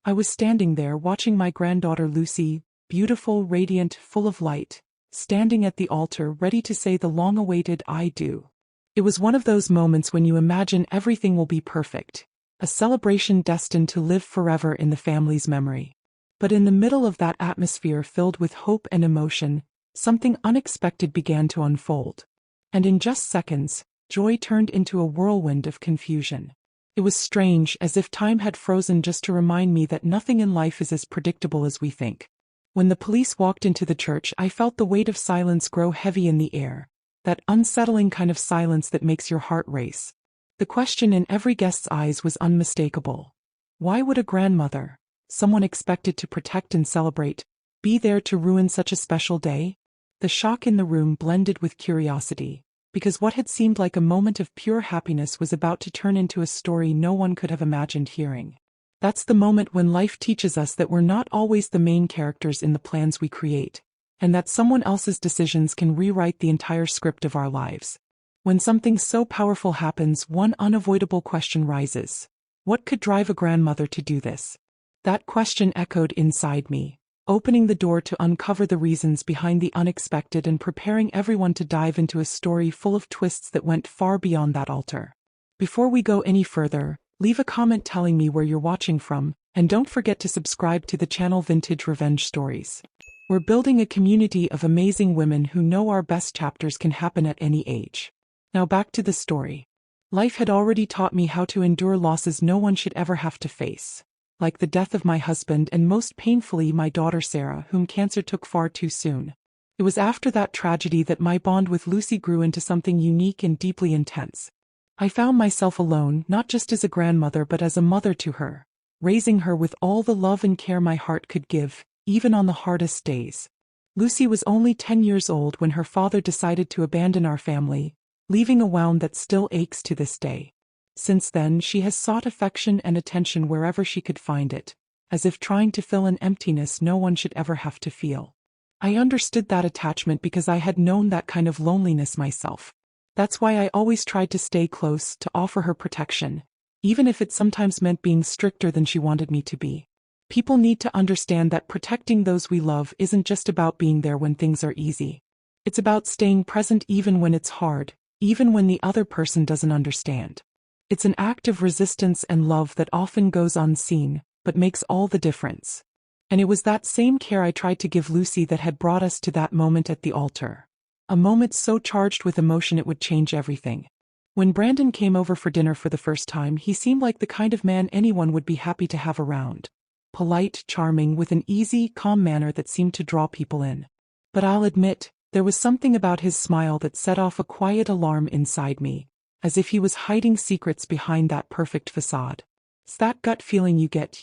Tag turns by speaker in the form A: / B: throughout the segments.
A: I was standing there watching my granddaughter Lucy, beautiful, radiant, full of light, standing at the altar ready to say the long-awaited I do. It was one of those moments when you imagine everything will be perfect, a celebration destined to live forever in the family's memory. But in the middle of that atmosphere filled with hope and emotion, something unexpected began to unfold. And in just seconds, joy turned into a whirlwind of confusion. It was strange, as if time had frozen just to remind me that nothing in life is as predictable as we think. When the police walked into the church, I felt the weight of silence grow heavy in the air, that unsettling kind of silence that makes your heart race. The question in every guest's eyes was unmistakable. Why would a grandmother, someone expected to protect and celebrate, be there to ruin such a special day? The shock in the room blended with curiosity, because what had seemed like a moment of pure happiness was about to turn into a story no one could have imagined hearing. That's the moment when life teaches us that we're not always the main characters in the plans we create, and that someone else's decisions can rewrite the entire script of our lives. When something so powerful happens, one unavoidable question rises. What could drive a grandmother to do this? That question echoed inside me, opening the door to uncover the reasons behind the unexpected and preparing everyone to dive into a story full of twists that went far beyond that altar. Before we go any further, leave a comment telling me where you're watching from, and don't forget to subscribe to the channel Vintage Revenge Stories. We're building a community of amazing women who know our best chapters can happen at any age. Now back to the story. Life had already taught me how to endure losses no one should ever have to face, like the death of my husband and most painfully my daughter Sarah, whom cancer took far too soon. It was after that tragedy that my bond with Lucy grew into something unique and deeply intense. I found myself alone, not just as a grandmother but as a mother to her, raising her with all the love and care my heart could give, even on the hardest days. Lucy was only 10 years old when her father decided to abandon our family, leaving a wound that still aches to this day. Since then, she has sought affection and attention wherever she could find it, as if trying to fill an emptiness no one should ever have to feel. I understood that attachment because I had known that kind of loneliness myself. That's why I always tried to stay close, to offer her protection, even if it sometimes meant being stricter than she wanted me to be. People need to understand that protecting those we love isn't just about being there when things are easy. It's about staying present even when it's hard, even when the other person doesn't understand. It's an act of resistance and love that often goes unseen, but makes all the difference. And it was that same care I tried to give Lucy that had brought us to that moment at the altar. A moment so charged with emotion it would change everything. When Brandon came over for dinner for the first time, he seemed like the kind of man anyone would be happy to have around. Polite, charming, with an easy, calm manner that seemed to draw people in. But I'll admit, there was something about his smile that set off a quiet alarm inside me, as if he was hiding secrets behind that perfect facade. It's that gut feeling you get,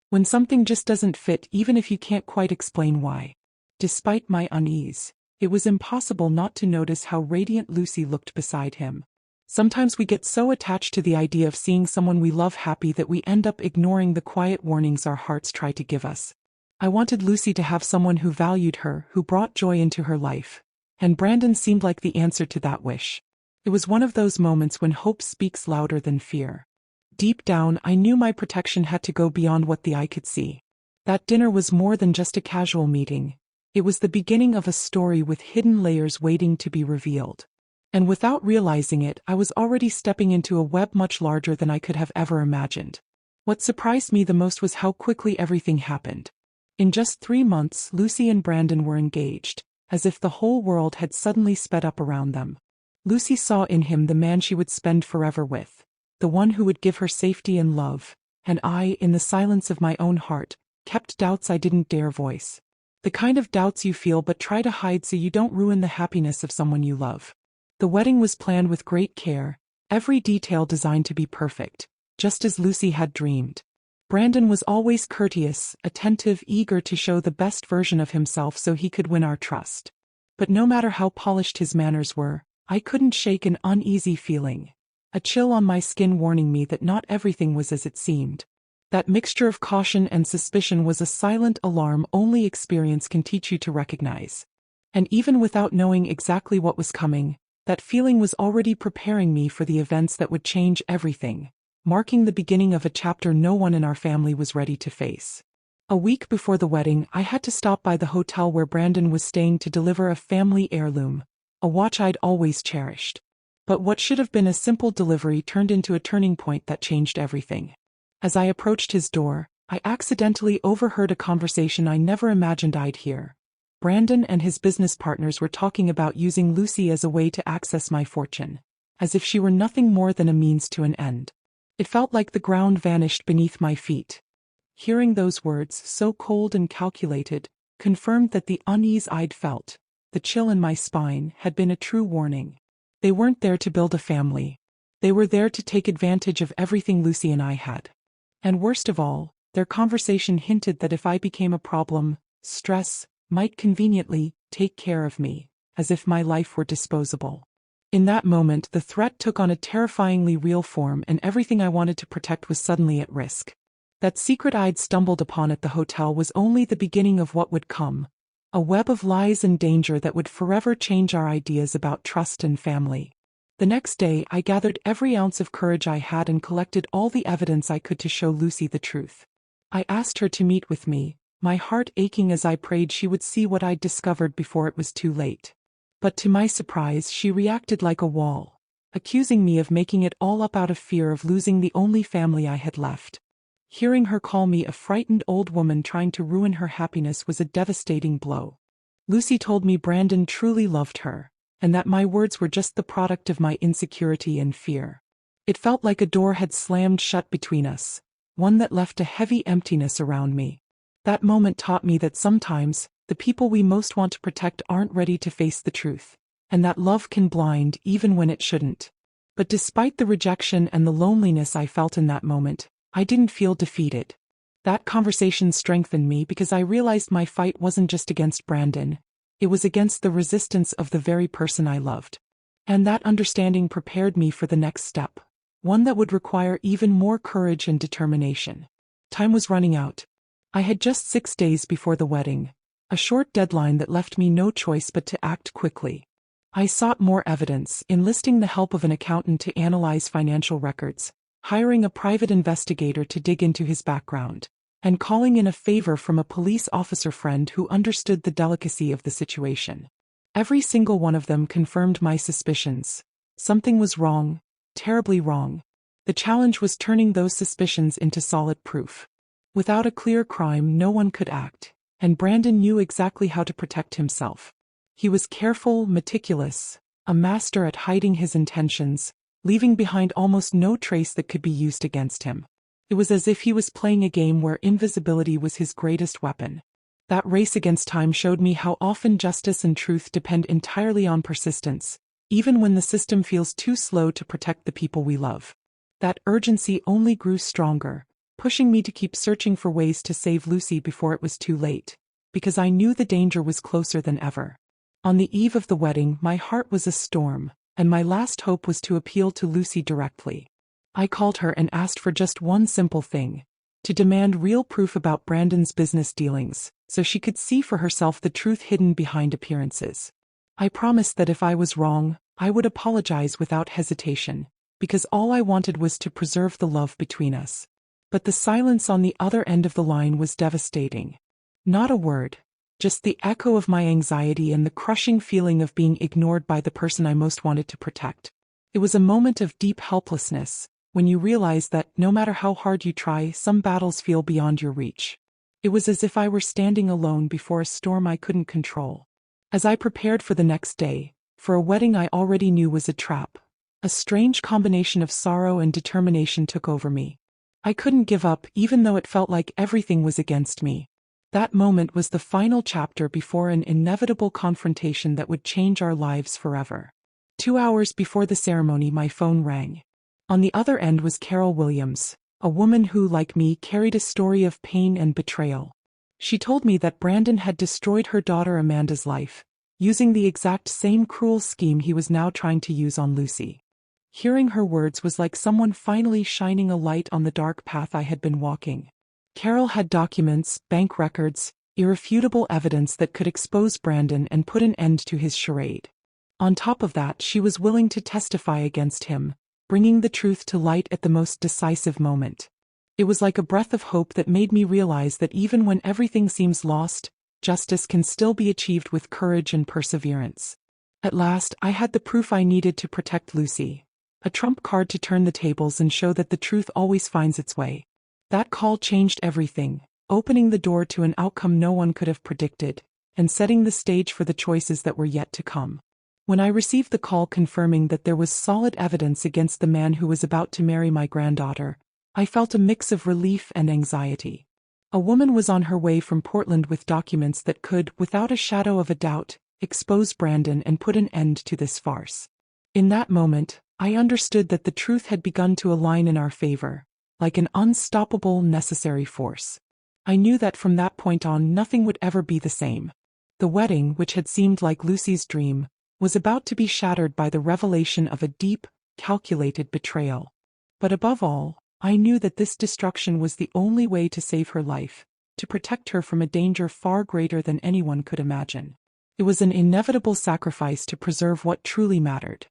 A: when something just doesn't fit even if you can't quite explain why. Despite my unease, it was impossible not to notice how radiant Lucy looked beside him. Sometimes we get so attached to the idea of seeing someone we love happy that we end up ignoring the quiet warnings our hearts try to give us. I wanted Lucy to have someone who valued her, who brought joy into her life, and Brandon seemed like the answer to that wish. It was one of those moments when hope speaks louder than fear. Deep down, I knew my protection had to go beyond what the eye could see. That dinner was more than just a casual meeting. It was the beginning of a story with hidden layers waiting to be revealed. And without realizing it, I was already stepping into a web much larger than I could have ever imagined. What surprised me the most was how quickly everything happened. In just 3 months, Lucy and Brandon were engaged, as if the whole world had suddenly sped up around them. Lucy saw in him the man she would spend forever with, the one who would give her safety and love, and I, in the silence of my own heart, kept doubts I didn't dare voice. The kind of doubts you feel but try to hide so you don't ruin the happiness of someone you love. The wedding was planned with great care, every detail designed to be perfect, just as Lucy had dreamed. Brandon was always courteous, attentive, eager to show the best version of himself so he could win our trust. But no matter how polished his manners were, I couldn't shake an uneasy feeling, a chill on my skin warning me that not everything was as it seemed. That mixture of caution and suspicion was a silent alarm only experience can teach you to recognize. And even without knowing exactly what was coming, that feeling was already preparing me for the events that would change everything. marking the beginning of a chapter no one in our family was ready to face. A week before the wedding, I had to stop by the hotel where Brandon was staying to deliver a family heirloom, a watch I'd always cherished. But what should have been a simple delivery turned into a turning point that changed everything. As I approached his door, I accidentally overheard a conversation I never imagined I'd hear. Brandon and his business partners were talking about using Lucy as a way to access my fortune, as if she were nothing more than a means to an end. It felt like the ground vanished beneath my feet. Hearing those words, so cold and calculated, confirmed that the unease I'd felt, the chill in my spine, had been a true warning. They weren't there to build a family. They were there to take advantage of everything Lucy and I had. And worst of all, their conversation hinted that if I became a problem, stress might conveniently take care of me, as if my life were disposable. In that moment, the threat took on a terrifyingly real form, and everything I wanted to protect was suddenly at risk. That secret I'd stumbled upon at the hotel was only the beginning of what would come, a web of lies and danger that would forever change our ideas about trust and family. The next day, I gathered every ounce of courage I had and collected all the evidence I could to show Lucy the truth. I asked her to meet with me, my heart aching as I prayed she would see what I'd discovered before it was too late. But to my surprise, she reacted like a wall, accusing me of making it all up out of fear of losing the only family I had left. Hearing her call me a frightened old woman trying to ruin her happiness was a devastating blow. Lucy told me Brandon truly loved her, and that my words were just the product of my insecurity and fear. It felt like a door had slammed shut between us, one that left a heavy emptiness around me. That moment taught me that sometimes, the people we most want to protect aren't ready to face the truth, and that love can blind even when it shouldn't. But despite the rejection and the loneliness I felt in that moment, I didn't feel defeated. That conversation strengthened me because I realized my fight wasn't just against Brandon, it was against the resistance of the very person I loved. And that understanding prepared me for the next step, one that would require even more courage and determination. Time was running out. I had just 6 days before the wedding, a short deadline that left me no choice but to act quickly. I sought more evidence, enlisting the help of an accountant to analyze financial records, hiring a private investigator to dig into his background, and calling in a favor from a police officer friend who understood the delicacy of the situation. Every single one of them confirmed my suspicions. Something was wrong, terribly wrong. The challenge was turning those suspicions into solid proof. Without a clear crime, no one could act, and Brandon knew exactly how to protect himself. He was careful, meticulous, a master at hiding his intentions, leaving behind almost no trace that could be used against him. It was as if he was playing a game where invisibility was his greatest weapon. That race against time showed me how often justice and truth depend entirely on persistence, even when the system feels too slow to protect the people we love. That urgency only grew stronger, pushing me to keep searching for ways to save Lucy before it was too late, because I knew the danger was closer than ever. On the eve of the wedding, my heart was a storm, and my last hope was to appeal to Lucy directly. I called her and asked for just one simple thing: to demand real proof about Brandon's business dealings, so she could see for herself the truth hidden behind appearances. I promised that if I was wrong, I would apologize without hesitation, because all I wanted was to preserve the love between us. But the silence on the other end of the line was devastating. Not a word. Just the echo of my anxiety and the crushing feeling of being ignored by the person I most wanted to protect. It was a moment of deep helplessness, when you realize that, no matter how hard you try, some battles feel beyond your reach. It was as if I were standing alone before a storm I couldn't control. As I prepared for the next day, for a wedding I already knew was a trap, a strange combination of sorrow and determination took over me. I couldn't give up, even though it felt like everything was against me. That moment was the final chapter before an inevitable confrontation that would change our lives forever. 2 hours before the ceremony, my phone rang. On the other end was Carol Williams, a woman who, like me, carried a story of pain and betrayal. She told me that Brandon had destroyed her daughter Amanda's life, using the exact same cruel scheme he was now trying to use on Lucy. Hearing her words was like someone finally shining a light on the dark path I had been walking. Carol had documents, bank records, irrefutable evidence that could expose Brandon and put an end to his charade. On top of that, she was willing to testify against him, bringing the truth to light at the most decisive moment. It was like a breath of hope that made me realize that even when everything seems lost, justice can still be achieved with courage and perseverance. At last, I had the proof I needed to protect Lucy. A trump card to turn the tables and show that the truth always finds its way. That call changed everything, opening the door to an outcome no one could have predicted, and setting the stage for the choices that were yet to come. When I received the call confirming that there was solid evidence against the man who was about to marry my granddaughter, I felt a mix of relief and anxiety. A woman was on her way from Portland with documents that could, without a shadow of a doubt, expose Brandon and put an end to this farce. In that moment, I understood that the truth had begun to align in our favor, like an unstoppable necessary force. I knew that from that point on nothing would ever be the same. The wedding, which had seemed like Lucy's dream, was about to be shattered by the revelation of a deep, calculated betrayal. But above all, I knew that this destruction was the only way to save her life, to protect her from a danger far greater than anyone could imagine. It was an inevitable sacrifice to preserve what truly mattered.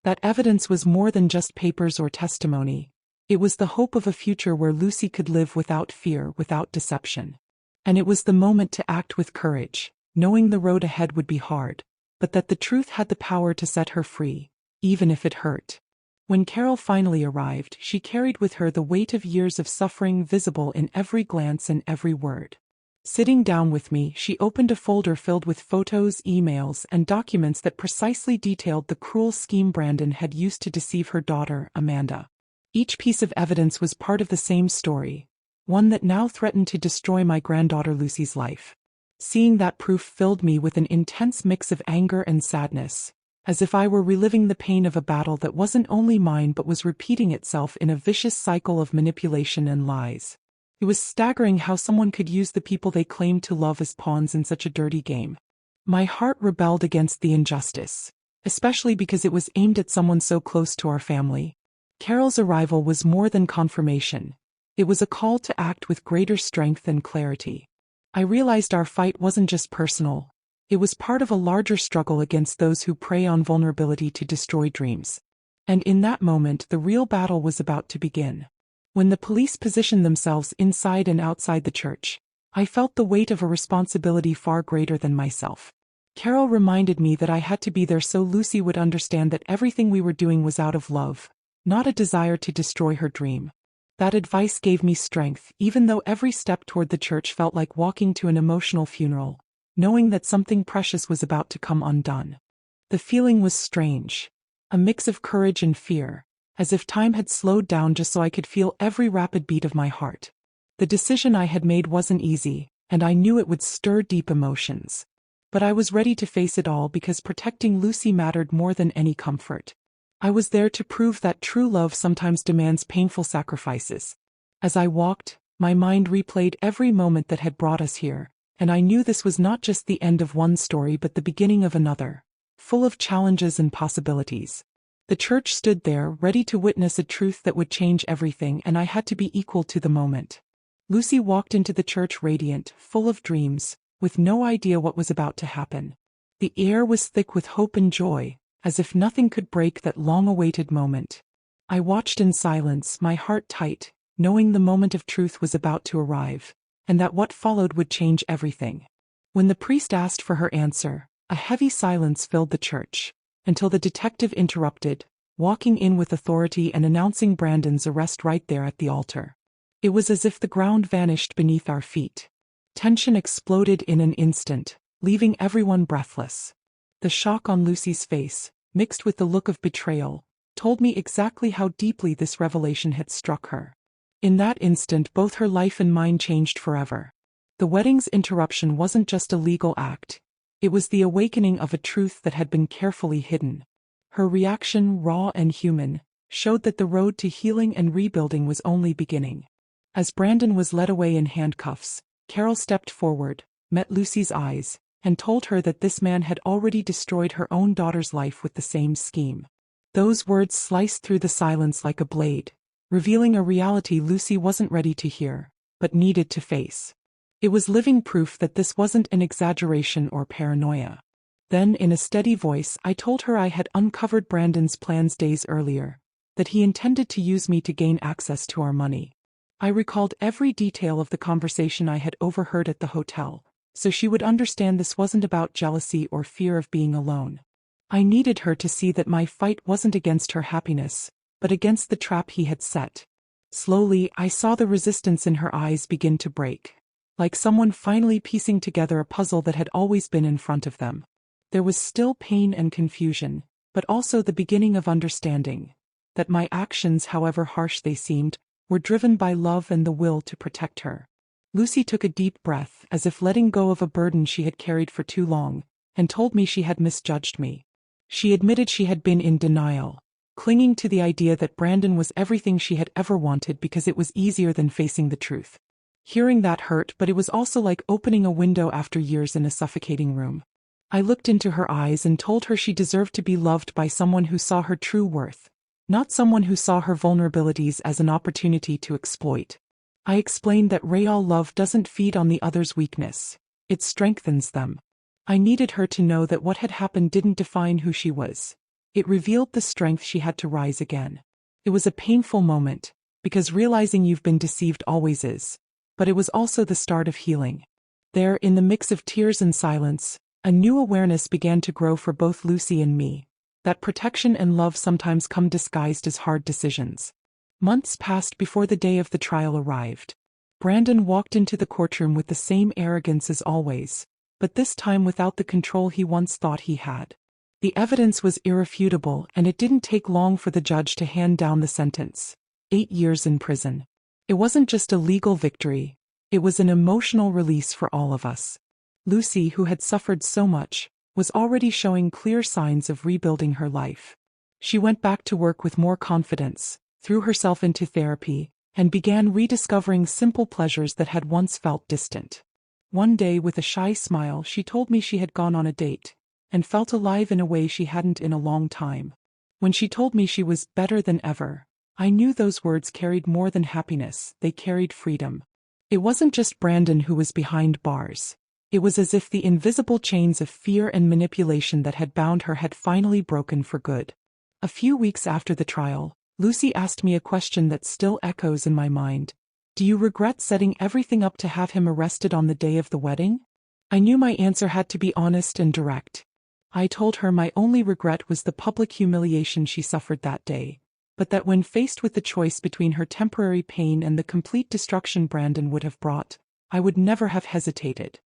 A: That evidence was more than just papers or testimony. It was the hope of a future where Lucy could live without fear, without deception. And it was the moment to act with courage, knowing the road ahead would be hard, but that the truth had the power to set her free, even if it hurt. When Carol finally arrived, she carried with her the weight of years of suffering visible in every glance and every word. Sitting down with me, she opened a folder filled with photos, emails, and documents that precisely detailed the cruel scheme Brandon had used to deceive her daughter, Amanda. Each piece of evidence was part of the same story, one that now threatened to destroy my granddaughter Lucy's life. Seeing that proof filled me with an intense mix of anger and sadness, as if I were reliving the pain of a battle that wasn't only mine but was repeating itself in a vicious cycle of manipulation and lies. It was staggering how someone could use the people they claimed to love as pawns in such a dirty game. My heart rebelled against the injustice, especially because it was aimed at someone so close to our family. Carol's arrival was more than confirmation. It was a call to act with greater strength and clarity. I realized our fight wasn't just personal. It was part of a larger struggle against those who prey on vulnerability to destroy dreams. And in that moment, the real battle was about to begin. When the police positioned themselves inside and outside the church, I felt the weight of a responsibility far greater than myself. Carol reminded me that I had to be there so Lucy would understand that everything we were doing was out of love, not a desire to destroy her dream. That advice gave me strength, even though every step toward the church felt like walking to an emotional funeral, knowing that something precious was about to come undone. The feeling was strange, a mix of courage and fear, as if time had slowed down just so I could feel every rapid beat of my heart. The decision I had made wasn't easy, and I knew it would stir deep emotions. But I was ready to face it all because protecting Lucy mattered more than any comfort. I was there to prove that true love sometimes demands painful sacrifices. As I walked, my mind replayed every moment that had brought us here, and I knew this was not just the end of one story but the beginning of another, full of challenges and possibilities. The church stood there, ready to witness a truth that would change everything, and I had to be equal to the moment. Lucy walked into the church radiant, full of dreams, with no idea what was about to happen. The air was thick with hope and joy, as if nothing could break that long-awaited moment. I watched in silence, my heart tight, knowing the moment of truth was about to arrive, and that what followed would change everything. When the priest asked for her answer, a heavy silence filled the church, until the detective interrupted, walking in with authority and announcing Brandon's arrest right there at the altar. It was as if the ground vanished beneath our feet. Tension exploded in an instant, leaving everyone breathless. The shock on Lucy's face, mixed with the look of betrayal, told me exactly how deeply this revelation had struck her. In that instant, both her life and mine changed forever. The wedding's interruption wasn't just a legal act. It was the awakening of a truth that had been carefully hidden. Her reaction, raw and human, showed that the road to healing and rebuilding was only beginning. As Brandon was led away in handcuffs, Carol stepped forward, met Lucy's eyes, and told her that this man had already destroyed her own daughter's life with the same scheme. Those words sliced through the silence like a blade, revealing a reality Lucy wasn't ready to hear, but needed to face. It was living proof that this wasn't an exaggeration or paranoia. Then, in a steady voice, I told her I had uncovered Brandon's plans days earlier, that he intended to use me to gain access to our money. I recalled every detail of the conversation I had overheard at the hotel, so she would understand this wasn't about jealousy or fear of being alone. I needed her to see that my fight wasn't against her happiness, but against the trap he had set. Slowly, I saw the resistance in her eyes begin to break, like someone finally piecing together a puzzle that had always been in front of them. There was still pain and confusion, but also the beginning of understanding that my actions, however harsh they seemed, were driven by love and the will to protect her. Lucy took a deep breath, as if letting go of a burden she had carried for too long, and told me she had misjudged me. She admitted she had been in denial, clinging to the idea that Brandon was everything she had ever wanted because it was easier than facing the truth. Hearing that hurt, but it was also like opening a window after years in a suffocating room. I looked into her eyes and told her she deserved to be loved by someone who saw her true worth, not someone who saw her vulnerabilities as an opportunity to exploit. I explained that real love doesn't feed on the other's weakness, it strengthens them. I needed her to know that what had happened didn't define who she was. It revealed the strength she had to rise again. It was a painful moment, because realizing you've been deceived always is, but it was also the start of healing. There, in the mix of tears and silence, a new awareness began to grow for both Lucy and me, that protection and love sometimes come disguised as hard decisions. Months passed before the day of the trial arrived. Brandon walked into the courtroom with the same arrogance as always, but this time without the control he once thought he had. The evidence was irrefutable, and it didn't take long for the judge to hand down the sentence: 8 years in prison. It wasn't just a legal victory, it was an emotional release for all of us. Lucy, who had suffered so much, was already showing clear signs of rebuilding her life. She went back to work with more confidence, threw herself into therapy, and began rediscovering simple pleasures that had once felt distant. One day, with a shy smile, she told me she had gone on a date, and felt alive in a way she hadn't in a long time. When she told me she was better than ever, I knew those words carried more than happiness, they carried freedom. It wasn't just Brandon who was behind bars. It was as if the invisible chains of fear and manipulation that had bound her had finally broken for good. A few weeks after the trial, Lucy asked me a question that still echoes in my mind. Do you regret setting everything up to have him arrested on the day of the wedding? I knew my answer had to be honest and direct. I told her my only regret was the public humiliation she suffered that day, but that when faced with the choice between her temporary pain and the complete destruction Brandon would have brought, I would never have hesitated.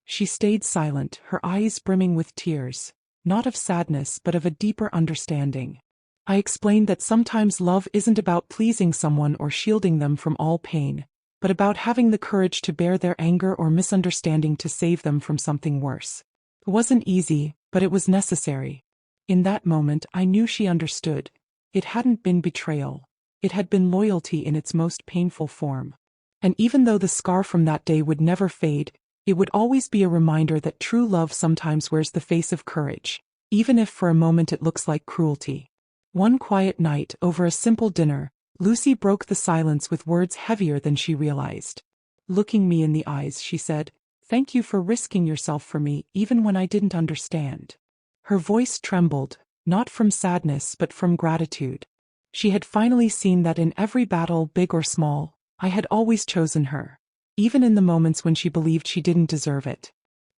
A: She stayed silent, her eyes brimming with tears, not of sadness but of a deeper understanding. I explained that sometimes love isn't about pleasing someone or shielding them from all pain, but about having the courage to bear their anger or misunderstanding to save them from something worse. It wasn't easy, but it was necessary. In that moment, I knew she understood. It hadn't been betrayal. It had been loyalty in its most painful form. And even though the scar from that day would never fade, it would always be a reminder that true love sometimes wears the face of courage, even if for a moment it looks like cruelty. One quiet night, over a simple dinner, Lucy broke the silence with words heavier than she realized. Looking me in the eyes, she said, "Thank you for risking yourself for me, even when I didn't understand." Her voice trembled, not from sadness but from gratitude. She had finally seen that in every battle, big or small, I had always chosen her, even in the moments when she believed she didn't deserve it.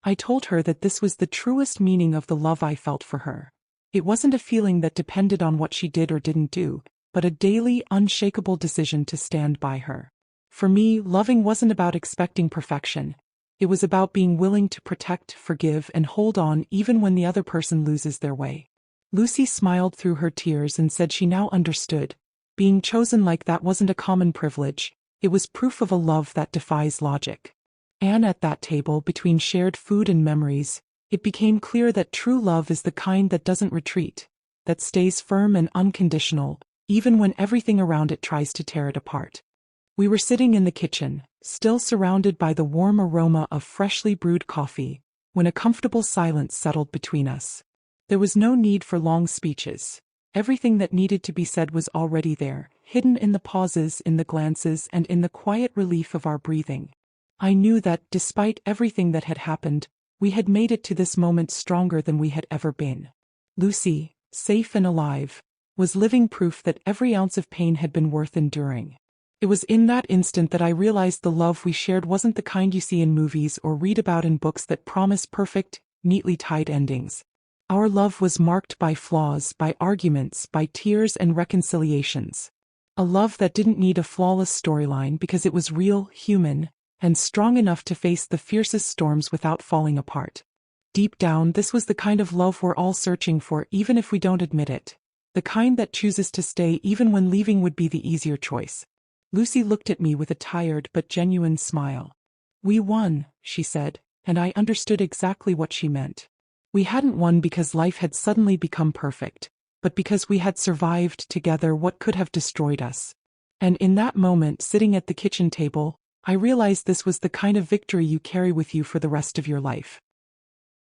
A: I told her that this was the truest meaning of the love I felt for her. It wasn't a feeling that depended on what she did or didn't do, but a daily, unshakable decision to stand by her. For me, loving wasn't about expecting perfection. It was about being willing to protect, forgive, and hold on even when the other person loses their way. Lucy smiled through her tears and said she now understood. Being chosen like that wasn't a common privilege. It was proof of a love that defies logic. And at that table, between shared food and memories, it became clear that true love is the kind that doesn't retreat, that stays firm and unconditional, even when everything around it tries to tear it apart. We were sitting in the kitchen, still surrounded by the warm aroma of freshly brewed coffee, when a comfortable silence settled between us. There was no need for long speeches. Everything that needed to be said was already there, hidden in the pauses, in the glances, and in the quiet relief of our breathing. I knew that, despite everything that had happened, we had made it to this moment stronger than we had ever been. Lucy, safe and alive, was living proof that every ounce of pain had been worth enduring. It was in that instant that I realized the love we shared wasn't the kind you see in movies or read about in books that promise perfect, neatly tied endings. Our love was marked by flaws, by arguments, by tears and reconciliations. A love that didn't need a flawless storyline because it was real, human, and strong enough to face the fiercest storms without falling apart. Deep down, this was the kind of love we're all searching for, even if we don't admit it. The kind that chooses to stay even when leaving would be the easier choice. Lucy looked at me with a tired but genuine smile. "We won," she said, and I understood exactly what she meant. We hadn't won because life had suddenly become perfect, but because we had survived together what could have destroyed us. And in that moment, sitting at the kitchen table, I realized this was the kind of victory you carry with you for the rest of your life.